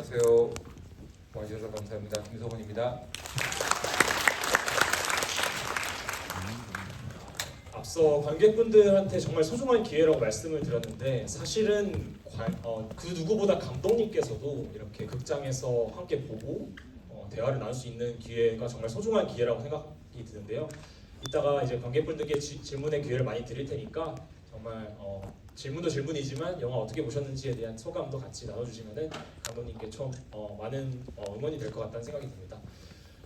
안녕하세요. 와주셔서 감사합니다. 김석원입니다. 앞서 관객분들한테 정말 소중한 기회라고 말씀을 드렸는데 사실은 그 누구보다 감독님께서도 이렇게 극장에서 함께 보고 대화를 나눌 수 있는 기회가 정말 소중한 기회라고 생각이 드는데요. 이따가 이제 관객분들께 질문의 기회를 많이 드릴 테니까 정말 질문도 질문이지만 영화 어떻게 보셨는지에 대한 소감도 같이 나눠주시면은 감독님께 좀 많은 응원이 될 것 같다는 생각이 듭니다.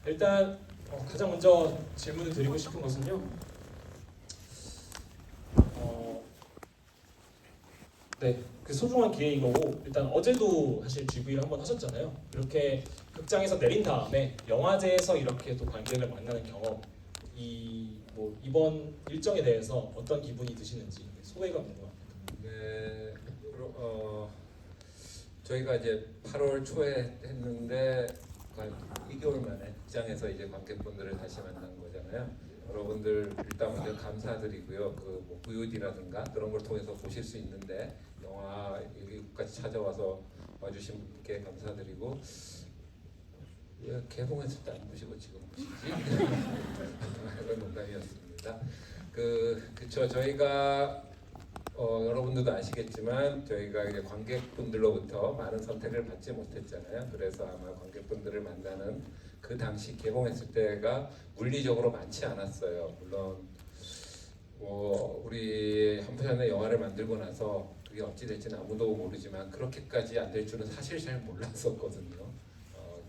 일단 가장 먼저 질문을 드리고 싶은 것은요. 네, 그 소중한 기회인 거고 일단 어제도 사실 GV를 한번 하셨잖아요. 이렇게 극장에서 내린 다음에 영화제에서 이렇게 또 관객을 만나는 경험, 뭐 이번 일정에 대해서 어떤 기분이 드시는지 소회가 궁금합니다. 네, 저희가 이제 8월 초에 했는데 한 2개월 만에 극장에서 이제 관객분들을 다시 만난 거잖아요. 여러분들 일단 먼저 감사드리고요. 그뭐 VOD라든가 그런 걸 통해서 보실 수 있는데 영화 여기까지 찾아와서 와주신 분께 감사드리고 왜 개봉했을 때 안 보시고 지금 보시지? 이건 농담이었습니다. 그쵸 저희가 여러분들도 아시겠지만 저희가 이제 관객분들로부터 많은 선택을 받지 못했잖아요. 그래서 아마 관객분들을 만나는 그 당시 개봉했을 때가 물리적으로 많지 않았어요. 물론 우리 한 편의 영화를 만들고 나서 그게 어찌 될지는 아무도 모르지만 그렇게까지 안 될 줄은 사실 잘 몰랐었거든요.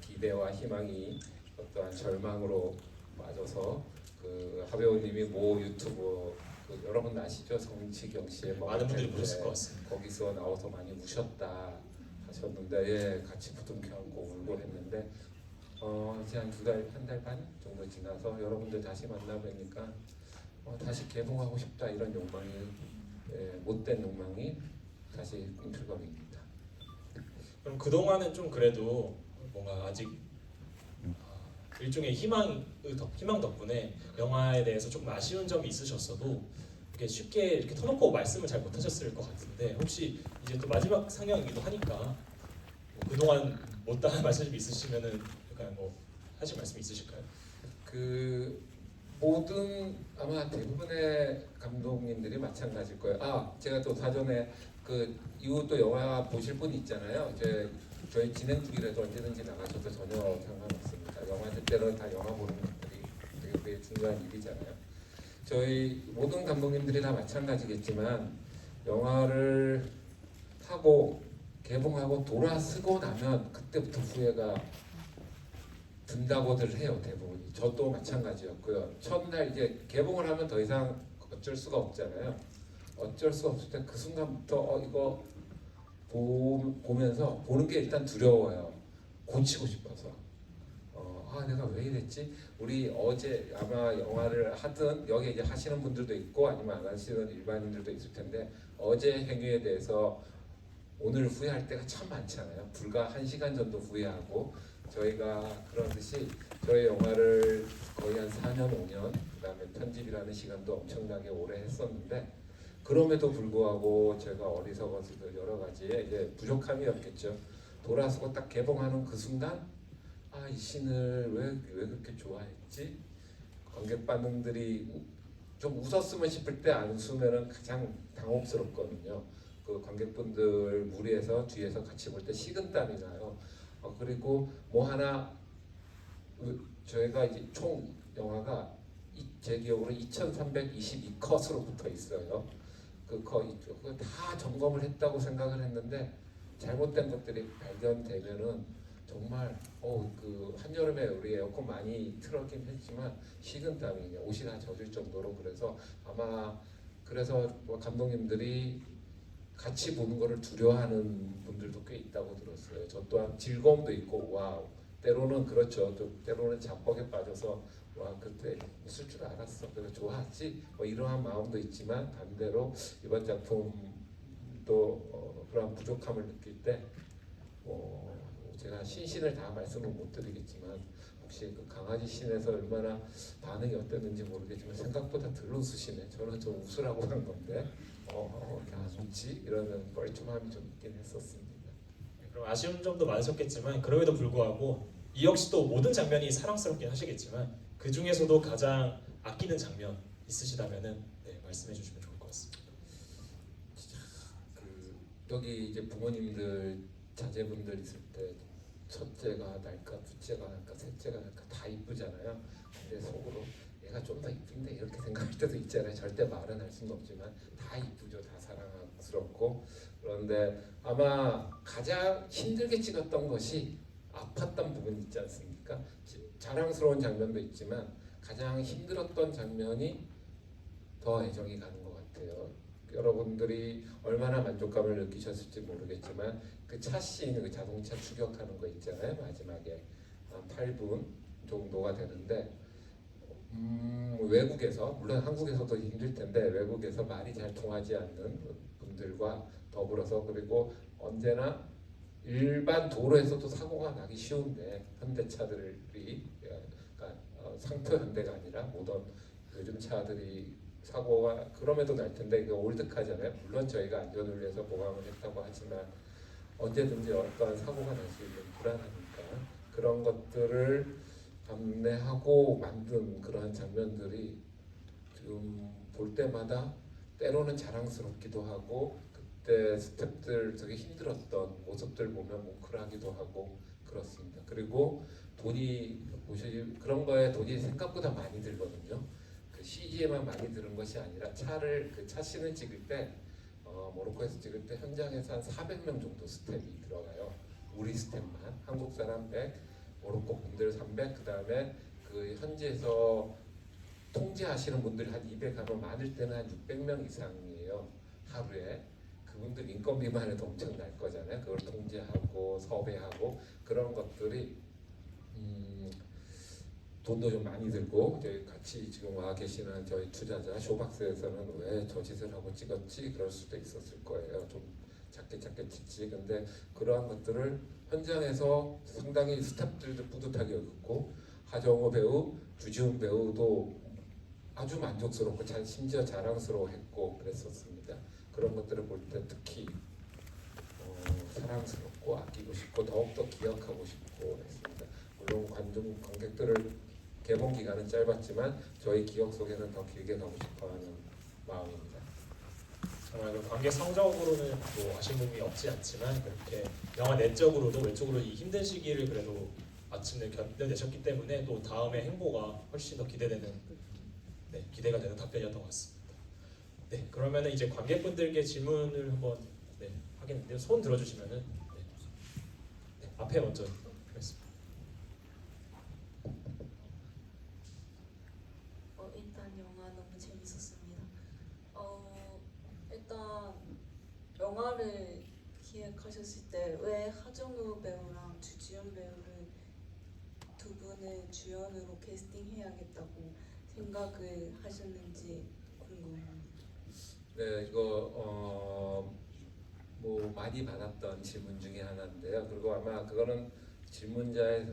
기대와 희망이 어떠한 절망으로 맞아서 그 하배우님이 모 유튜브 여러분 아시죠? 성시경 씨의 많은 분들이 보셨을 것 같습니다. 거기서 나와서 많이 우셨다 하셨는데 예, 같이 부둥켜 안고 울고 했는데 이제 한 한 달 반 정도 지나서 여러분들 다시 만나 뵈니까 다시 개봉하고 싶다 이런 욕망이 못된 욕망이 다시 꿈틀거립니다. 그럼 그동안은 좀 그래도 뭔가 아직 일종의 희망 덕분에 영화에 대해서 조금 아쉬운 점이 있으셨어도 이렇게 쉽게 이렇게 터놓고 말씀을 잘 못하셨을 것 같은데 혹시 이제 또 마지막 상영이기도 하니까 뭐 그동안 못다한 말씀이 있으시면은 약간 뭐 하실 말씀 있으실까요? 그 모든 아마 대부분의 감독님들이 마찬가지일 거예요. 제가 또 사전에 그 이후 또 영화 보실 분이 있잖아요. 이제 저희 진행 중이라도 언제든지 나가셔도 전혀 상관없습니다. 영화들 때는 다 영화 보는 것들이 되게 중요한 일이잖아요. 저희 모든 감독님들이 다 마찬가지겠지만 영화를 하고 개봉하고 돌아서고 나면 그때부터 후회가 든다고들 해요. 대부분이. 저도 마찬가지였고요. 첫날 이제 개봉을 하면 더 이상 어쩔 수가 없잖아요. 어쩔 수 없을 때 그 순간부터 이거 보면서 보는 게 일단 두려워요. 고치고 싶어서. 내가 왜 이랬지? 우리 어제 아마 영화를 하든 여기 이제 하시는 분들도 있고 아니면 안 하시는 일반인들도 있을 텐데 어제 행위에 대해서 오늘 후회할 때가 참 많잖아요. 불과 1시간 전도 후회하고 저희가 그러듯이 저희 영화를 거의 한 4년, 5년 그다음에 편집이라는 시간도 엄청나게 오래 했었는데 그럼에도 불구하고 제가 어리석어서 여러 가지의 이제 부족함이었겠죠. 돌아서고 딱 개봉하는 그 순간 이 씬을 왜 그렇게 좋아했지? 관객 반응들이 좀 웃었으면 싶을 때 안 웃으면 가장 당혹스럽거든요. 그 관객분들 무리해서 뒤에서 같이 볼 때 식은땀이 나요. 그리고 뭐 하나 저희가 이제 총 영화가 제 기억으로 2,322컷으로 붙어 있어요. 그거 다 점검을 했다고 생각을 했는데 잘못된 것들이 발견되면은 정말 그 한여름에 우리 에어컨 많이 틀었긴 했지만 식은땀이 옷이 다 젖을 정도로 그래서 아마 그래서 뭐 감독님들이 같이 보는 거를 두려워하는 분들도 꽤 있다고 들었어요. 저 또한 즐거움도 있고 와우 때로는 그렇죠. 또 때로는 자뻑에 빠져서 와 그때 웃을 줄 알았어. 그래서 좋아하지. 뭐 이러한 마음도 있지만 반대로 이번 작품도 그런 부족함을 느낄 때 제가 신신을 다 말씀을 못 드리겠지만 혹시 그 강아지 씬에서 얼마나 반응이 어땠는지 모르겠지만 생각보다 덜 웃으시네. 저는 좀 웃으라고 한 건데 야 웃지? 이러는 뻘쭘함이 좀 있긴 했었습니다. 그럼 아쉬운 점도 많으셨겠지만 그럼에도 불구하고 이 역시 또 모든 장면이 사랑스럽긴 하시겠지만 그 중에서도 가장 아끼는 장면 있으시다면은 네, 말씀해 주시면 좋을 것 같습니다. 그 여기 이제 부모님들 자제분들 있을 때 첫째가 날까 둘째가 날까 셋째가 날까 다 이쁘잖아요. 근데 속으로 얘가 좀 더 이쁜데 이렇게 생각할 때도 있잖아요. 절대 말은 할 수는 없지만 다 이쁘죠. 다 사랑스럽고. 그런데 아마 가장 힘들게 찍었던 것이 아팠던 부분 있지 않습니까? 자랑스러운 장면도 있지만 가장 힘들었던 장면이 더 애정이 가는 것 같아요. 여러분들이 얼마나 만족감을 느끼셨을지 모르겠지만 그 차 씬, 그 자동차 추격하는 거 있잖아요. 마지막에 한 8분 정도가 되는데 외국에서 물론 한국에서도 힘들 텐데 외국에서 말이 잘 통하지 않는 분들과 더불어서 그리고 언제나 일반 도로에서도 사고가 나기 쉬운데 현대차들이 그러니까 상표 현대가 아니라 모던 요즘 차들이 사고가 그럼에도 날 텐데 이거 올드카잖아요. 물론 저희가 안전을 위해서 보강을 했다고 하지만 언제든지 어떠한 사고가 날 수 있는 불안하니까 그런 것들을 감내하고 만든 그러한 장면들이 지금 볼 때마다 때로는 자랑스럽기도 하고 그때 스태프들 되게 힘들었던 모습들 보면 뭉클하기도 하고 그렇습니다. 그리고 돈이 보시 그런 거에 돈이 생각보다 많이 들거든요. 그 CG에만 많이 드는 것이 아니라 차를 그 차씬을 찍을 때 모로코에서 찍을 때 현장에서 한 400명 정도 스텝이 들어가요. 우리 스텝만 한국 사람 100, 모로코 분들 300, 그 다음에 그 현지에서 통제하시는 분들이 한 200 하면 많을 때는 한 600명 이상이에요. 하루에. 그분들 인건비만 해도 엄청 날 거잖아요. 그걸 통제하고 섭외하고 그런 것들이 돈도 좀 많이 들고 저희 같이 지금 와 계시는 저희 투자자 쇼박스에서는 왜 저 짓을 하고 찍었지 그럴 수도 있었을 거예요. 좀 작게 찍지. 근데 그러한 것들을 현장에서 상당히 스태프들도 뿌듯하게 여겼고 하정우 배우, 주지훈 배우도 아주 만족스럽고 심지어 자랑스러워했고 그랬었습니다. 그런 것들을 볼 때 특히 사랑스럽고 아끼고 싶고 더욱더 기억하고 싶고 했습니다. 물론 관객들을 개봉 기간은 짧았지만 저희 기억 속에는 더 길게 가고 싶어하는 마음입니다. 정말 그 관객 성적으로는 뭐 아쉬움이 없지 않지만 그렇게 영화 내적으로도 외적으로 이 힘든 시기를 그래도 마침내 견뎌내셨기 때문에 또 다음의 행보가 훨씬 더 기대되는 기대가 되는 답변이었던 것 같습니다. 네, 그러면은 이제 관객분들께 질문을 한번 하겠는데요. 손 들어주시면은 앞에 먼저 하겠습니다. 일단 영화 너무 재밌었습니다. 일단 영화를 기획하셨을 때 왜 하정우 배우랑 주지훈 배우를 두 분을 주연으로 캐스팅해야겠다고 생각을 하셨는지 궁금합니다. 네, 이거 뭐 많이 받았던 질문 중에 하나인데요. 그리고 아마 그거는 질문자의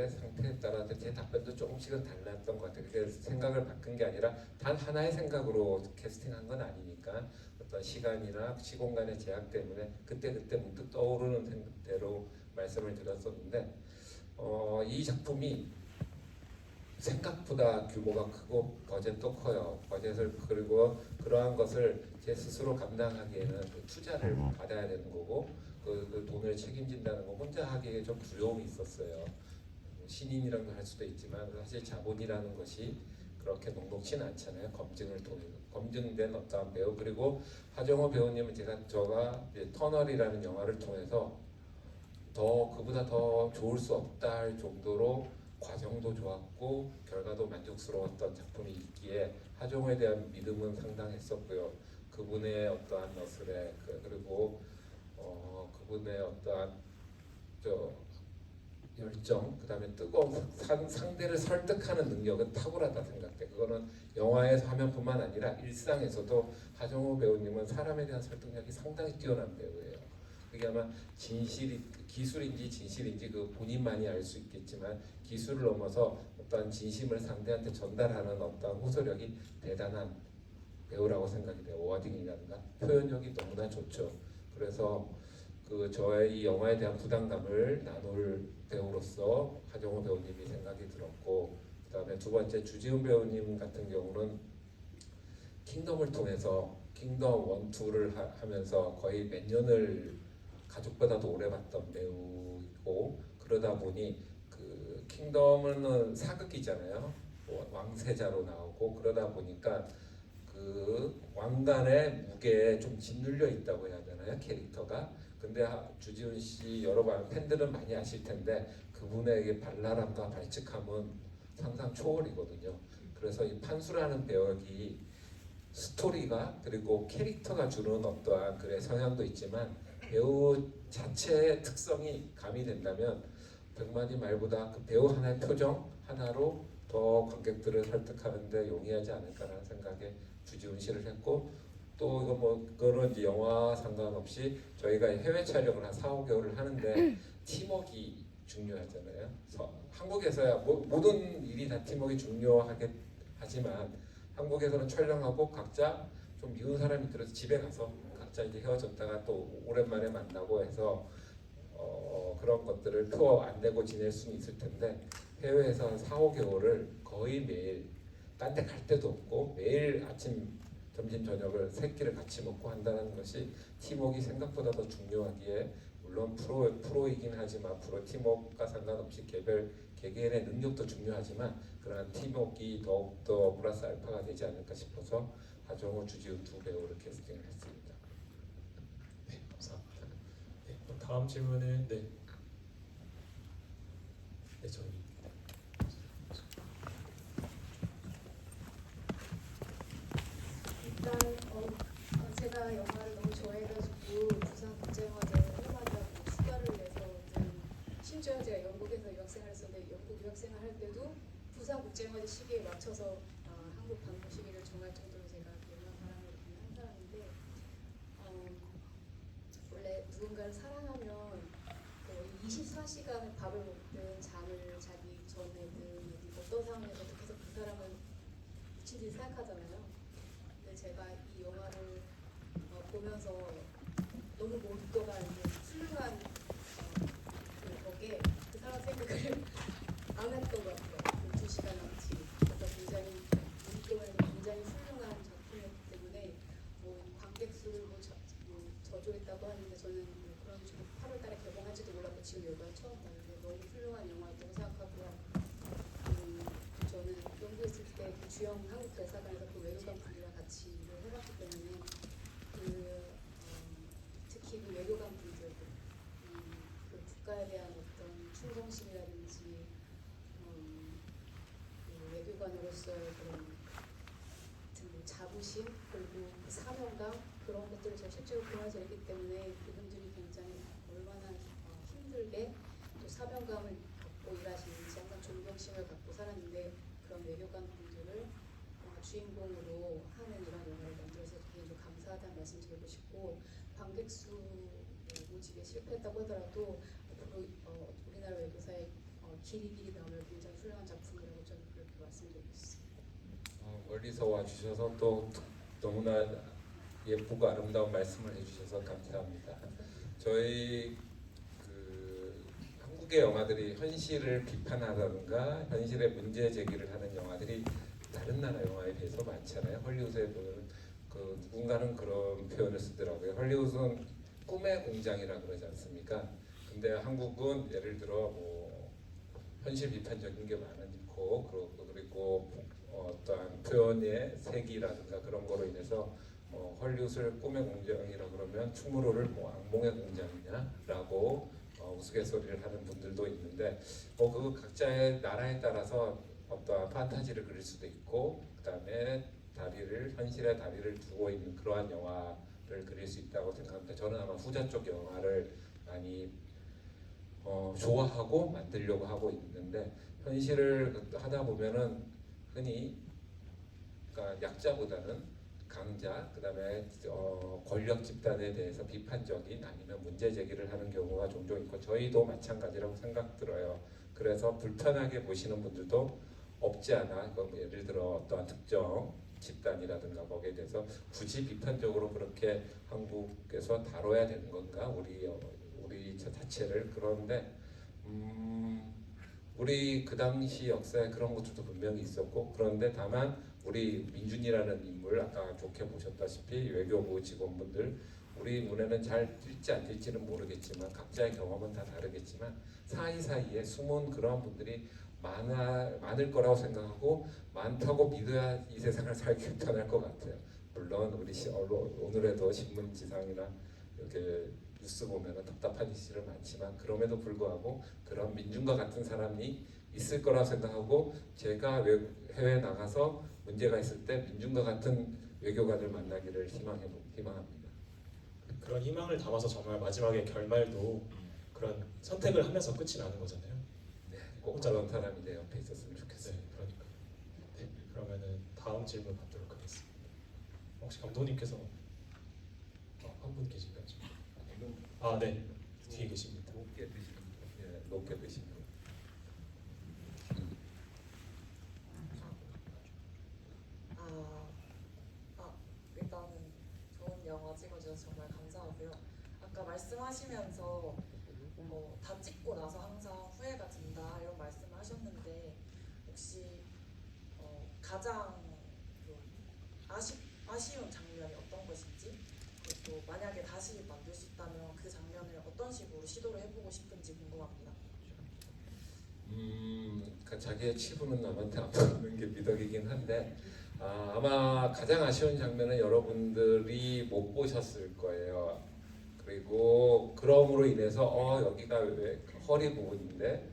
상태에 따라서 제 답변도 조금씩은 달랐던 것 같아요. 그래서 생각을 바꾼 게 아니라 단 하나의 생각으로 캐스팅한 건 아니니까 어떤 시간이나 시공간의 제약 때문에 그때 문득 떠오르는 대로 말씀을 드렸었는데 이 작품이 생각보다 규모가 크고 버젯도 커요. 버젯을 그리고 그러한 것을 제 스스로 감당하기에는 그 투자를 받아야 되는 거고 그 돈을 책임진다는 거 혼자 하기에 좀 두려움이 있었어요. 신인이라고 할 수도 있지만 사실 자본이라는 것이 그렇게 녹록치는 않잖아요. 검증을 통해 검증된 어떠한 배우 그리고 하정우 배우님은 저가 터널이라는 영화를 통해서 그보다 더 좋을 수 없다 할 정도로 과정도 좋았고 결과도 만족스러웠던 작품이 있기에 하정우에 대한 믿음은 상당했었고요. 그분의 어떠한 너스레 그리고 그분의 어떠한 열정, 그다음에 뜨거운 상대를 설득하는 능력은 탁월하다 생각돼. 그거는 영화에서 화면뿐만 아니라 일상에서도 하정우 배우님은 사람에 대한 설득력이 상당히 뛰어난 배우예요. 그게 아마 기술인지 진실인지 그 본인만이 알 수 있겠지만 기술을 넘어서 어떤 진심을 상대한테 전달하는 어떤 호소력이 대단한 배우라고 생각이 돼요. 워딩이라든가 표현력이 너무나 좋죠. 그래서 그 저의 이 영화에 대한 부담감을 나눌 배우로서 하정우 배우님이 생각이 들었고, 그다음에 두 번째 주지훈 배우님 같은 경우는 킹덤을 통해서 킹덤 1, 2를 하면서 거의 몇 년을 가족보다도 오래 봤던 배우이고, 그러다 보니 그 킹덤은 사극이잖아요. 왕세자로 나오고, 그러다 보니까 그 왕관의 무게에 좀 짓눌려 있다고 해야 되나요, 캐릭터가. 근데 주지훈 씨 여러 팬들은 많이 아실 텐데 그분의 발랄함과 발칙함은 상상 초월이거든요. 그래서 이 판수라는 배역이 스토리가 그리고 캐릭터가 주는 어떠한 그의 성향도 있지만 배우 자체의 특성이 가미된다면 백마디 말보다 그 배우 하나의 표정 하나로 더 관객들을 설득하는데 용이하지 않을까라는 생각에 주지훈 씨를 했고, 또 이거 뭐 그거는 이제 영화 상관없이 저희가 해외 촬영을 한 4, 5개월을 하는데 팀워크가 중요하잖아요. 한국에서야 모든 일이 다 팀워크가 중요하게 하지만 한국에서는 촬영하고 각자 좀 미운 사람이 들어서 집에 가서 각자 이제 헤어졌다가 또 오랜만에 만나고 해서 그런 것들을 표 안 내고 지낼 수는 있을 텐데 해외에서 한 4, 5개월을 거의 매일 딴 데 갈 데도 없고 매일 아침 점심 저녁을 세 끼를 같이 먹고 한다는 것이 팀워크가 생각보다 더 중요하기에, 물론 프로이긴 하지만 프로 팀워크가 상관없이 개개인의 능력도 중요하지만 그러한 팀워크가 더욱더 플러스 알파가 되지 않을까 싶어서 하정우, 주지훈 두 배우를 캐스팅을 했습니다. 네, 감사합니다. 네, 그럼 다음 질문은 네, 저희 일단 제가 영화를 너무 좋아해가지고 부산국제영화제 활동하자고 수가를 내서 심지어 제가 영국에서 유학생활 했었는데 영국 유학생활 할 때도 부산국제영화제 시기에 맞춰서 한국 방송 시기를 정할 정도로 제가 영화 사랑을 한 사람인데 원래 누군가를 사랑하면 24시간을 밥을 먹든 잠을 자기 전에든 어떤 상황에서 계속 그 사람을 미친 듯이 생각하잖아요. 근데 제가 이 영화를 보면서 너무 몰두가 훌륭한 덕에 그 사람 생각을 안 했던 것 같아요. 그 2시간 남치. 그래서 굉장히 몰두가 굉장히 훌륭한 작품이었기 때문에 관객 수를 저조했다고 하는데 저는 그런 식으로 8월달에 개봉할지도 몰랐고 지금 여기가 처음 봤는데 너무 훌륭한 영화였다고 생각하고요. 저는 영국에 있을 때 그 주영 한국 대사관에서 그 외교관 분들이랑 같이 일을 해봤기 때문에 특히 그 외교관 분들 그 국가에 대한 어떤 충성심이라든지 그 외교관으로서의 그런 자부심 그리고 그 사명감 그런 것들을 제가 실제로 보면서 있기 때문에 그분들이 굉장히 얼마나 힘들게 또 사명감을 갖고 일하시는지 항상 존경심을 갖고 살았는데 그런 외교관 분들을 주인공으로 하는 이런 영화를 만들어서 개인적으로 감사하다는 말씀 드리고 싶고, 관객 수 모집에 실패했다고 하더라도 앞으로 우리나라 외교사의 길이 남을 굉장히 훌륭한 작품이라고 저는 그렇게 말씀드리고 있습니다. 멀리서 와주셔서 또 너무나 예쁘고 아름다운 말씀을 해주셔서 감사합니다. 저희 한국의 영화들이 현실을 비판하던가 현실의 문제 제기를 하는 영화들이 다른 나라 영화에 비해서 많잖아요. 헐리우드에 보면 누군가는 그런 표현을 쓰더라고요. 헐리우드는 꿈의 공장이라 그러지 않습니까? 근데 한국은 예를 들어 현실 비판적인 게 많고 그리고 어떠한 표현의 색이라든가 그런 거로 인해서 헐리우드를 꿈의 공장이라 그러면 충무로를 악몽의 공장이냐라고 우스갯소리를 하는 분들도 있는데 그 각자의 나라에 따라서 어떠한 판타지를 그릴 수도 있고 그다음에 현실의 다리를 두고 있는 그러한 영화를 그릴 수 있다고 생각합니다. 저는 아마 후자 쪽 영화를 많이 좋아하고 만들려고 하고 있는데, 현실을 하다 보면은 흔히 그러니까 약자보다는 강자, 그다음에 권력 집단에 대해서 비판적인 아니면 문제 제기를 하는 경우가 종종 있고 저희도 마찬가지라고 생각 들어요. 그래서 불편하게 보시는 분들도 없지 않아. 예를 들어 어떠한 특정 집단이라든가 거기에 대해서 굳이 비판적으로 그렇게 한국에서 다뤄야 되는 건가? 우리 우리 저 자체를. 그런데 우리 그 당시 역사에 그런 것들도 분명히 있었고, 그런데 다만 우리 민준이라는 인물, 아까 좋게 보셨다시피 외교부 직원분들, 우리 눈에는 잘 띌지 안 띌지는 모르겠지만 각자의 경험은 다 다르겠지만 사이사이에 숨은 그러한 분들이 많을 거라고 생각하고 많다고 믿어야 이 세상을 살기 편할 것 같아요. 물론 우리 오늘에도 신문 지상이나 이렇게 뉴스 보면은 답답한 이슈들 많지만 그럼에도 불구하고 그런 민중과 같은 사람이 있을 거라고 생각하고, 제가 해외 나가서 문제가 있을 때 민중과 같은 외교관을 만나기를 희망합니다. 그런 희망을 담아서 정말 마지막에 결말도 그런 선택을 하면서 끝이 나는 거잖아요. 네, 꼭 혼자 그런 사람이 내 옆에 있었으면 좋겠어요. 네, 그러니까. 네, 그러면은 다음 질문 받도록 하겠습니다. 혹시 감독님께서 한 분 계신가요? 지금? 아, 네, 뒤에 계십니다. 높게 드시는 분, 예, 높게 드시는 분. 일단은 좋은 영화 찍어주셔서 정말 감사하고요. 아까 말씀하시면서 다 찍고 나서 항상 후회가 든다 이런 말씀을 하셨는데, 혹시 가장 좀 아쉬운 장면이 어떤 것인지, 그리고 만약에 다시 만들 수 있다면 그 장면을 어떤 식으로 시도를 해보고 싶은지 궁금합니다. 그러니까 자기의 치부는 남한테 안 보이는 게 미덕이긴 한데, 아마 가장 아쉬운 장면은 여러분들이 못 보셨을 거예요. 그리고 그럼으로 인해서 여기가 왜 허리 부분인데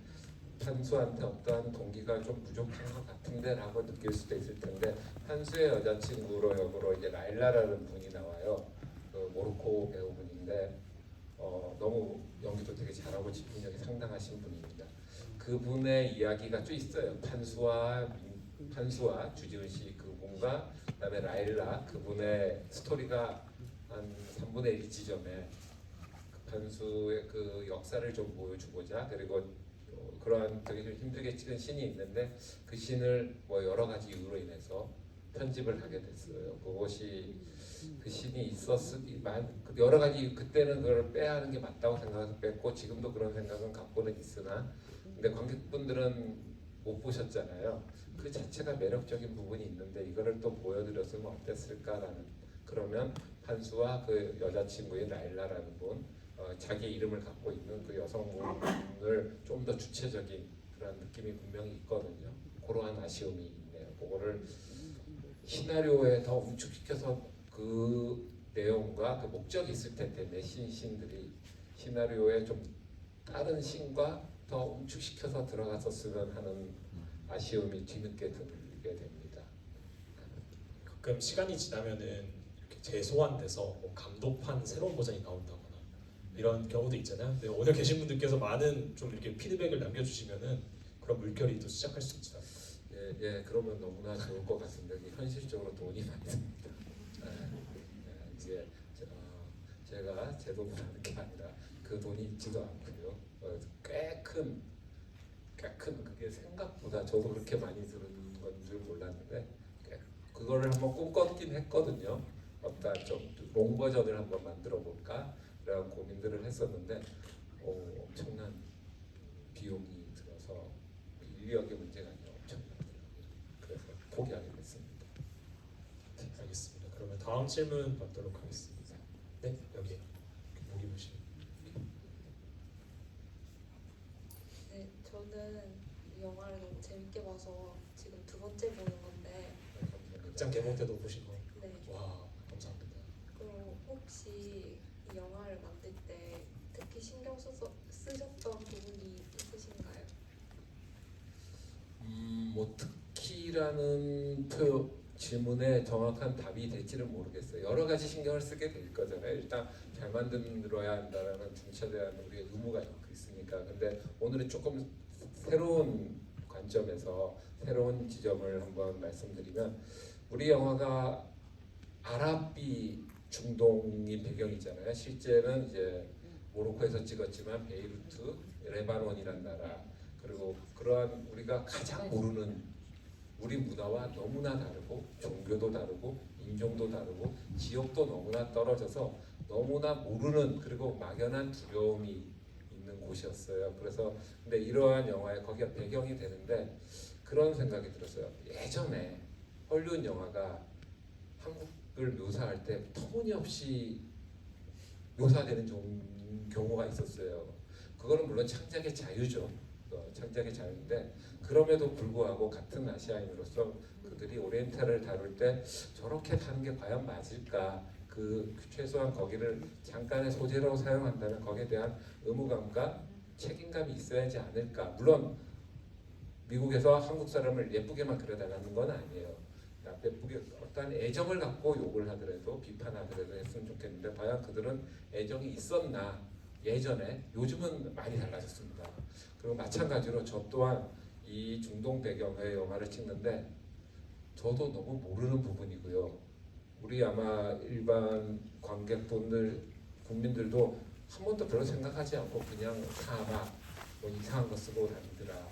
판수한테 어떠한 동기가 좀 부족한 것 같은데라고 느낄 수도 있을 텐데, 판수의 여자친구로 역으로 이제 라일라라는 분이 나와요. 그 모로코 배우분인데 너무 연기도 되게 잘하고 집중력이 상당하신 분입니다. 그분의 이야기가 좀 있어요. 판수와 주지훈 씨 그분과 그다음에 라일라 그분의 스토리가 한 3분의 1 지점에 그 판수의 그 역사를 좀 보여주고자, 그리고 그러한 되게 좀 힘들게 찍은 씬이 있는데 그 씬을 뭐 여러 가지 이유로 인해서 편집을 하게 됐어요. 그것이 그 씬이 있었으면 여러 가지 그때는 그걸 빼야 하는 게 맞다고 생각해서 뺐고, 지금도 그런 생각은 갖고는 있으나 근데 관객분들은 못 보셨잖아요. 그 자체가 매력적인 부분이 있는데 이거를 또 보여드렸으면 어땠을까라는. 그러면 판수와 그 여자친구인 라일라라는 분, 자기 이름을 갖고 있는 그 여성분을 좀 더 주체적인 그런 느낌이 분명히 있거든요. 그러한 아쉬움이 있네요. 그거를 시나리오에 더 응축시켜서 그 내용과 그 목적이 있을 텐데 신들이 시나리오에 좀 다른 신과 더 응축시켜서 들어갔었으면 하는 아쉬움이 뒤늦게 들게 됩니다. 가끔 시간이 지나면은 이렇게 재소환돼서 뭐 감독판 새로운 버전이 나온다거나 이런 경우도 있잖아요. 근데 오늘 계신 분들께서 많은 좀 이렇게 피드백을 남겨주시면은 그런 물결이 또 시작할 수 있죠. 예, 그러면 너무나 좋을 것 같은데 현실적으로 돈이 많이 듭니다. 이게 제가 제 돈으로 하는 게 아니라 그 돈이 있지도 않고요. 꽤 큰 그게 생각보다 저도 그렇게 많이 드는 건 줄 몰랐는데 그거를 한번 꿈꿨긴 했거든요. 어떤 좀롱 버전을 한번 만들어 볼까 이런 고민들을 했었는데 엄청난 비용이 들어서 인력의 문제가 아니라 엄청나더라고요. 그래서 포기하게 됐습니다. 네, 알겠습니다. 그러면 다음 질문 받도록 하겠습니다. 네, 여기 보시면. 네, 저는 이 영화를 너무 재밌게 봐서 지금 두 번째 보는 건데, 극장 개봉 때도 보신 거. 네. 와, 감사합니다. 그럼 혹시 이 영화를 만들 때 특히 신경 쓰셨던 부분이 있으신가요? 뭐 특히라는 질문에 정확한 답이 될지는 모르겠어요. 여러 가지 신경을 쓰게 될 거잖아요. 일단 잘 만들어야 한다라는 중차대한 우리의 의무가 있으니까. 근데 오늘은 조금 새로운 관점에서 새로운 지점을 한번 말씀드리면, 우리 영화가 아랍이 중동이 배경이잖아요. 실제는 이제 모로코에서 찍었지만 베이루트, 레바논이란 나라, 그리고 그러한 우리가 가장 모르는 우리 문화와 너무나 다르고 종교도 다르고 인종도 다르고 지역도 너무나 떨어져서 너무나 모르는 그리고 막연한 두려움이 있는 곳이었어요. 그래서 근데 이러한 영화에 거기가 배경이 되는데 그런 생각이 들었어요. 예전에 헐리우드 영화가 한국을 묘사할 때 터무니없이 묘사되는 경우가 있었어요. 그거는 물론 창작의 자유죠. 창작의 자유인데 그럼에도 불구하고 같은 아시아인으로서 그들이 오리엔탈을 다룰 때 저렇게 다는 게 과연 맞을까? 그 최소한 거기를 잠깐의 소재로 사용한다면 거기에 대한 의무감과 책임감이 있어야지 않을까? 물론 미국에서 한국 사람을 예쁘게만 그려달라는 건 아니에요. 예쁘게 어떤 애정을 갖고 욕을 하더라도 비판하더라도 했으면 좋겠는데 과연 그들은 애정이 있었나? 예전에 요즘은 많이 달라졌습니다. 그리고 마찬가지로 저 또한 이 중동 배경의 영화를 찍는데 저도 너무 모르는 부분이고요. 우리 아마 일반 관객분들 국민들도 한 번도 별로 생각하지 않고 그냥 아마 뭐 이상한 거 쓰고 다니더라.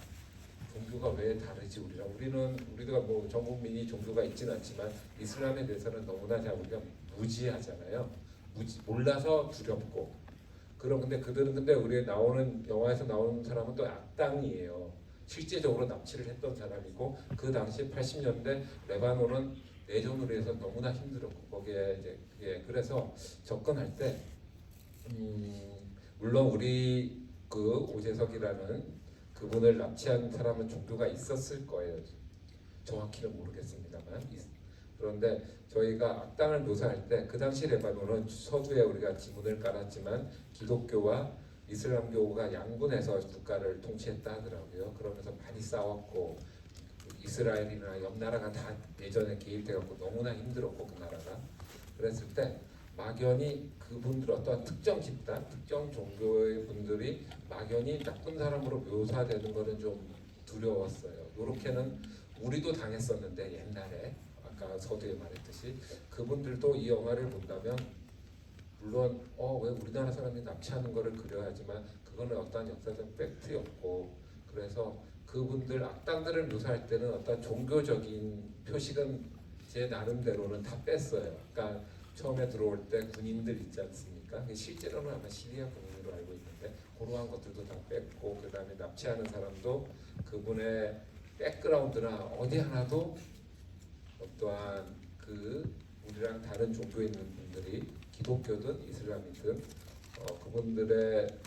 종교가 왜 다르지 우리랑? 우리가 뭐 전 국민이 종교가 있지는 않지만 이슬람에 대해서는 너무나 잘 우리가 무지하잖아요. 몰라서 두렵고. 근데 그들은 우리 나오는 영화에서 나오는 사람은 또 악당이에요. 실제적으로 납치를 했던 사람이고 그 당시 80년대 레바논은 내전으로 해서 너무나 힘들었고 거기에 이제 그래서 접근할 때 물론 우리 그 오재석이라는 그분을 납치한 사람은 종교가 있었을 거예요. 정확히는 모르겠습니다만 그런데 저희가 악당을 묘사할 때 그 당시 레바논은 서두에 우리가 지문을 깔았지만 기독교와 이슬람교가 양분해서 국가를 통치했다 하더라고요. 그러면서 많이 싸웠고 이스라엘이나 옆 나라가 다 예전에 개입돼갖고 너무나 힘들었고 그 나라가 그랬을 때 막연히 그분들 어떤 특정 집단, 특정 종교의 분들이 막연히 나쁜 사람으로 묘사되는 거는 좀 두려웠어요. 요렇게는 우리도 당했었는데 옛날에 아까 서두에 말했듯이 그분들도 이 영화를 본다면 물론 왜 우리나라 사람이 납치하는 거를 그려야지만 그거는 어떤 역사적 팩트였고 그래서 그분들 악당들을 묘사할 때는 어떤 종교적인 표식은 제 나름대로는 다 뺐어요. 그러니까 처음에 들어올 때 군인들 있지 않습니까? 실제로는 아마 시리아 군인으로 알고 있는데 그러한 것들도 다 뺐고 그 다음에 납치하는 사람도 그분의 백그라운드나 어디 하나도 어떠한 그 우리랑 다른 종교에 있는 분들이 기독교든 이슬람이든 그분들의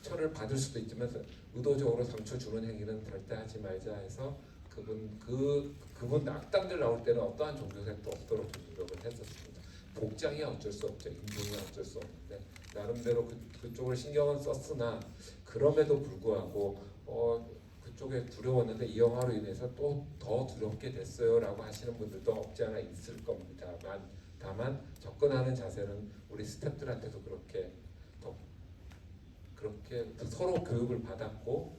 상처를 받을 수도 있지만 의도적으로 상처 주는 행위는 절대 하지 말자 해서 그분 악당들 나올 때는 어떠한 종교색도 없도록 좀 노력을 했었습니다. 복장이 어쩔 수 없죠. 인종이 어쩔 수 없는데 나름대로 그쪽을 신경은 썼으나 그럼에도 불구하고 그쪽에 두려웠는데 이 영화로 인해서 또 더 두렵게 됐어요라고 하시는 분들도 없지 않아 있을 겁니다. 다만 접근하는 자세는 우리 스태프들한테도 그렇게 서로 교육을 받았고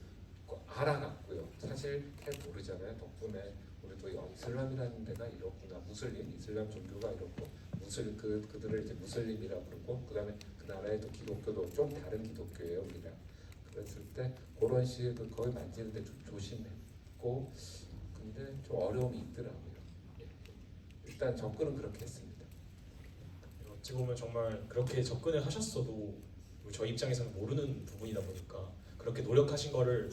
알아갔고요. 사실 잘 모르잖아요. 덕분에 우리도 이슬람이라는 데가 이렇구나. 이슬람 종교가 이렇고 그들을 이제 무슬림이라고 그러고 그다음에 그 나라의 또 기독교도 좀 다른 기독교예요, 우리랑. 그랬을 때 그런 식의 거기 만지는데 좀 조심했고 근데 좀 어려움이 있더라고요. 일단 접근은 그렇게 했습니다. 어찌 보면 정말 그렇게 접근을 하셨어도 저희 입장에서는 모르는 부분이다 보니까 그렇게 노력하신 거를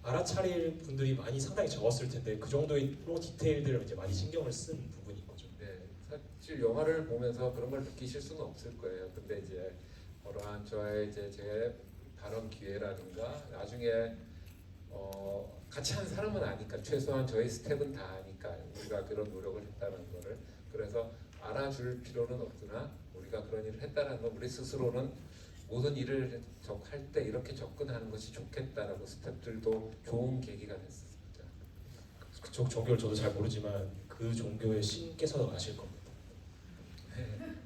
알아차릴 분들이 상당히 적었을 텐데 그 정도의 프로 디테일들을 이제 많이 신경을 쓴 부분인 거죠. 네, 사실 영화를 보면서 그런 걸 느끼실 수는 없을 거예요. 근데 이제 그러한 저의 제 발언 기회라든가 나중에 같이 한 사람은 아니까 최소한 저희 스텝은 다 아니까 우리가 그런 노력을 했다는 거를 그래서 알아줄 필요는 없으나 우리가 그런 일을 했다는 건 우리 스스로는 모든 일을 할 때 이렇게 접근하는 것이 좋겠다라고 스태프들도 좋은 계기가 됐습니다. 그쪽 종교를 저도 잘 모르지만 그 종교의 신께서 아실 겁니다.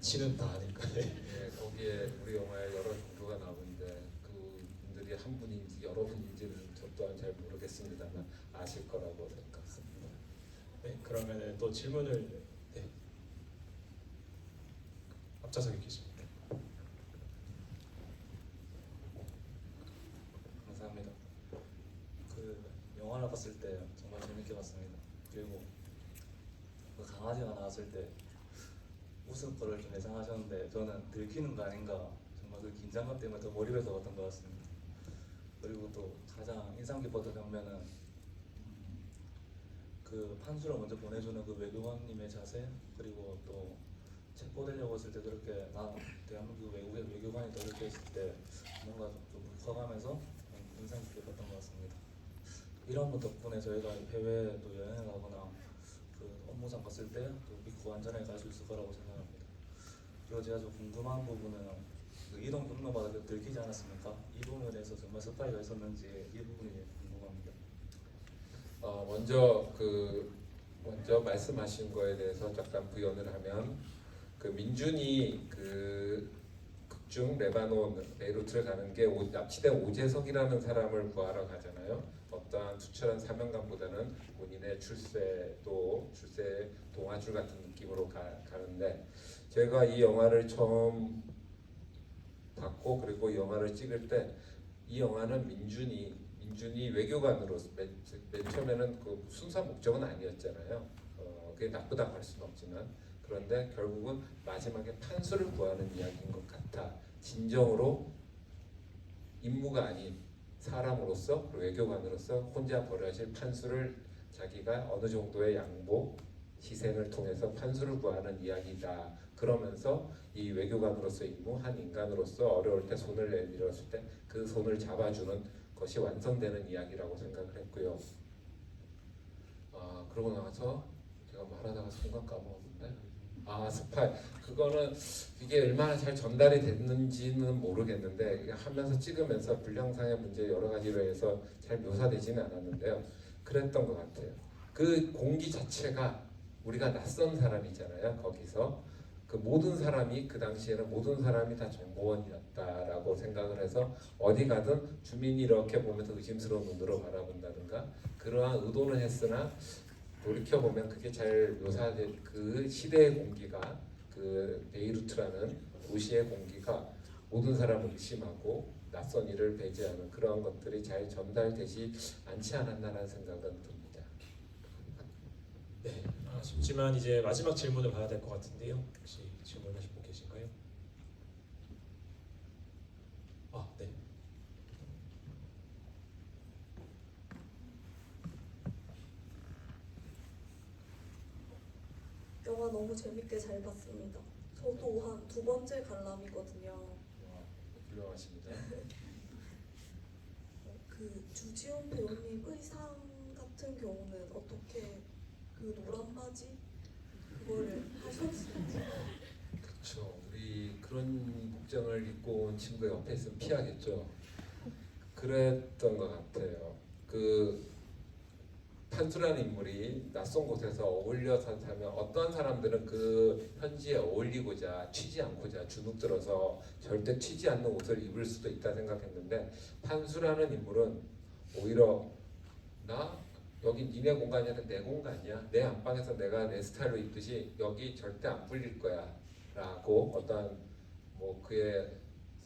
신은 다 아니까. 네, 거기에 우리 영화에 여러 종교가 나오는데 그분들이 한 분인지 여러 분인지는 저 또한 잘 모르겠습니다만 아실 거라고 생각합니다. 네, 그러면은 또 질문을 앞좌석에 계십니다. 감사합니다. 그 영화를 봤을 때 정말 재밌게 봤습니다. 그리고 그 강아지가 나왔을 때 웃을 거를 좀 예상하셨는데 저는 들키는 거 아닌가 정말 그 긴장감 때문에 더 몰입해서 봤던 것 같습니다. 그리고 또 가장 인상 깊었던 장면은 그 판수를 먼저 보내주는 그 외교관님의 자세, 그리고 또 체포되려고 했을 때 그렇게 나 대한민국 외국의 외교관이다 이렇게 했을 때 뭔가 좀 울컥하면서 인상 깊게 봤던 것 같습니다. 이런 것 덕분에 저희가 해외 또 여행을 가거나 그 업무상 갔을 때 또 믿고 안전하게 갈 수 있을 거라고 생각합니다. 그리고 제가 좀 궁금한 부분은 그 이동 경로마다 그 들키지 않았습니까? 이 부분에서 정말 스파이가 있었는지 이 부분이 궁금합니다. 먼저 말씀하신 거에 대해서 잠깐 부연을 하면 그 민준이 그 극중 레바논 베이루트를 가는 게 납치된 오재석이라는 사람을 구하러 가잖아요. 어떠한 투철한 사명감보다는 본인의 출세 동아줄 같은 느낌으로 가는데 제가 이 영화를 처음 봤고 그리고 이 영화를 찍을 때 이 영화는 민준이 외교관으로서 맨 처음에는 그 순수한 목적은 아니었잖아요. 그게 나쁘다고 할 수는 없지만 그런데 결국은 마지막에 판수를 구하는 이야기인 것 같아. 진정으로 임무가 아닌 사람으로서 외교관으로서 혼자 벌여질 판수를 자기가 어느 정도의 양보, 희생을 통해서 판수를 구하는 이야기다. 그러면서 이 외교관으로서 임무, 한 인간으로서 어려울 때 손을 내밀었을 때 그 손을 잡아주는 것이 완성되는 이야기라고 생각을 했고요. 그러고 나서 제가 말하다가 순간 까먹었는데 스파이 그거는 이게 얼마나 잘 전달이 됐는지는 모르겠는데 이게 하면서 찍으면서 분량상의 문제 여러 가지로 해서 잘 묘사되지는 않았는데요. 그랬던 것 같아요. 그 공기 자체가 우리가 낯선 사람이잖아요. 거기서 그 모든 사람이 그 당시에는 모든 사람이 다 정보원이었다라고 생각을 해서 어디 가든 주민이 이렇게 보면서 의심스러운 눈으로 바라본다든가 그러한 의도는 했으나 돌이켜 보면 그게 잘 묘사된 그 시대의 공기가 그 베이루트라는 도시의 공기가 모든 사람을 의심하고 낯선 일을 배제하는 그러한 것들이 잘 전달되지 않지 않았나라는 생각은 듭니다. 네, 아쉽지만 이제 마지막 질문을 봐야 될 것 같은데요. 혹시 질문하실 분 계신가요? 네. 영화 너무 재밌게 잘 봤습니다. 저도 한 두 번째 관람이거든요. 훌륭하십니다. 그 주지훈 배우님 의상 같은 경우는 어떻게 그 노란 바지 그거를 하셨는지. 그렇죠. 우리 그런 복장을 입고 온 친구 옆에 있으면 피하겠죠. 그랬던 것 같아요. 그 판수라는 인물이 낯선 곳에서 어울려서 살면 어떤 사람들은 그 현지에 어울리고자 튀지 않고자 주눅 들어서 절대 튀지 않는 옷을 입을 수도 있다 생각했는데 판수라는 인물은 오히려 나 여기 니네 공간이 아니라 내 공간이야. 내 안방에서 내가 내 스타일로 입듯이 여기 절대 안 풀릴 거야 라고 어떤 뭐 그의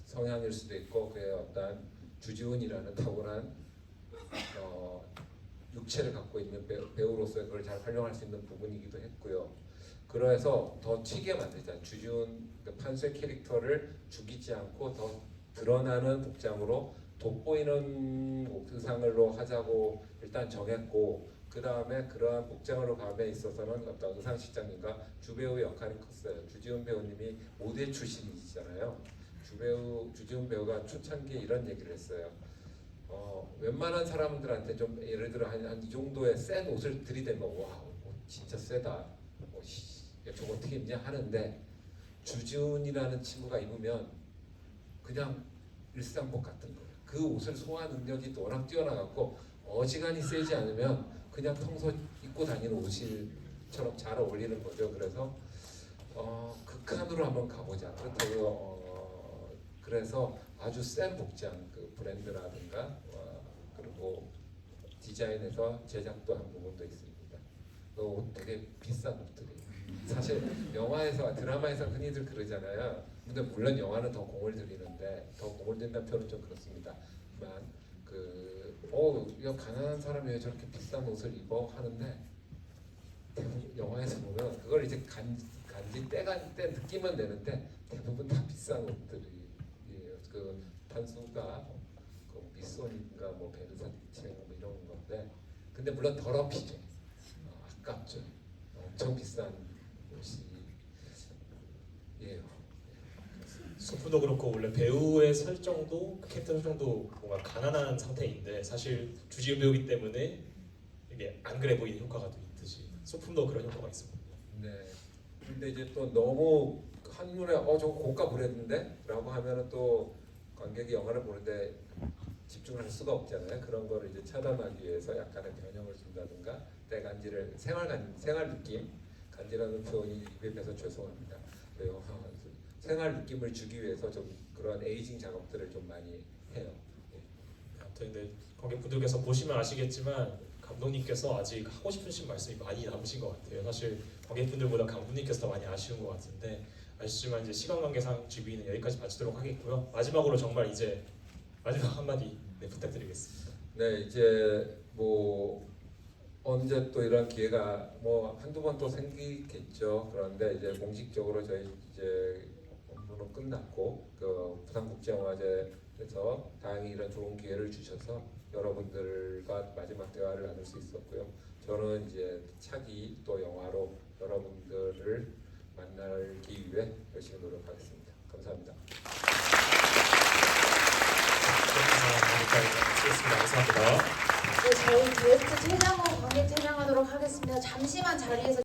성향일 수도 있고 그의 어떤 주지훈이라는 타고난 육체를 갖고 있는 배우로서 그걸 잘 활용할 수 있는 부분이기도 했고요. 그래서 더 튀게 만들자. 주지훈 그 판수의 캐릭터를 죽이지 않고 더 드러나는 복장으로 돋보이는 의상으로 하자고 일단 정했고 그 다음에 그러한 복장으로 감에 있어서는 어떤 의상실장님과 주배우 역할이 컸어요. 주지훈 배우님이 모델 출신이시잖아요. 주지훈 배우가 초창기에 이런 얘기를 했어요. 웬만한 사람들한테 좀 예를 들어 한 이 정도의 센 옷을 들이대면 와 진짜 세다. 저거 어떻게 입냐 하는데 주지훈이라는 친구가 입으면 그냥 일상복 같은 거예요. 그 옷을 소화 능력이 워낙 뛰어나갖고 어지간히 세지 않으면 그냥 평소 입고 다니는 옷처럼 잘 어울리는 거죠. 그래서 극한으로 한번 가보자. 그렇다고 그래서 아주 센 복장, 그 브랜드라든가 그리고 디자인에서 제작도 한 부분도 있습니다. 그 옷 되게 비싼 옷들이에요. 사실 영화에서 드라마에서 흔히들 그러잖아요. 근데 물론 영화는 더 공을 들이는데 더 공을 들인다는 표현은 좀 그렇습니다만 이거 가난한 사람이 왜 저렇게 비싼 옷을 입어 하는데 대부분 영화에서 보면 그걸 이제 단지 때 느낌은 내는데 대부분 다 비싼 옷들이에요. 그 탄수가 그 미소니까 뭐 베르사체 뭐 이런 건데, 근데 물론 더럽히죠. 아깝죠. 엄청 비싼 옷이에요. 소품도 그렇고 원래 배우의 설정도 그 캐릭터 설정도 뭔가 가난한 상태인데 사실 주지우 배우기 때문에 이게 안 그래 보이는 효과가 또 있듯이 소품도 그런 효과가 있습니다. 네. 근데 이제 또 너무 한눈에 저거 고가 브랜드인데라고 하면은 또 관객이 영화를 보는데 집중할 수가 없잖아요. 그런 거를 이제 차단하기 위해서 약간의 변형을 준다든가 때간지를 생활 느낌, 간지라는 표현이 입에 배서 죄송합니다. 왜요? 생활 느낌을 주기 위해서 좀 그런 에이징 작업들을 좀 많이 해요. 아무튼 근데 관객분들께서 보시면 아시겠지만 감독님께서 아직 하고 싶으신 말씀이 많이 남으신 것 같아요. 사실 관객분들보다 감독님께서 더 많이 아쉬운 것 같은데 아시지만 이제 시간 관계상 GV는 여기까지 마치도록 하겠고요. 마지막으로 정말 이제 마지막 한마디 부탁드리겠습니다. 네, 이제 뭐 언제 또 이런 기회가 뭐 한두 번 또 생기겠죠. 그런데 이제 공식적으로 저희 이제 업무는 끝났고 그 부산국제영화제에서 다행히 이런 좋은 기회를 주셔서 여러분들과 마지막 대화를 나눌 수 있었고요. 저는 이제 차기 또 영화로 여러분들을 만나기 위해 열심히 노력하겠습니다. 감사합니다. 감사합니다. 네, 저희 게스트 퇴장 후 관객 퇴장하도록 하겠습니다. 잠시만 자리에서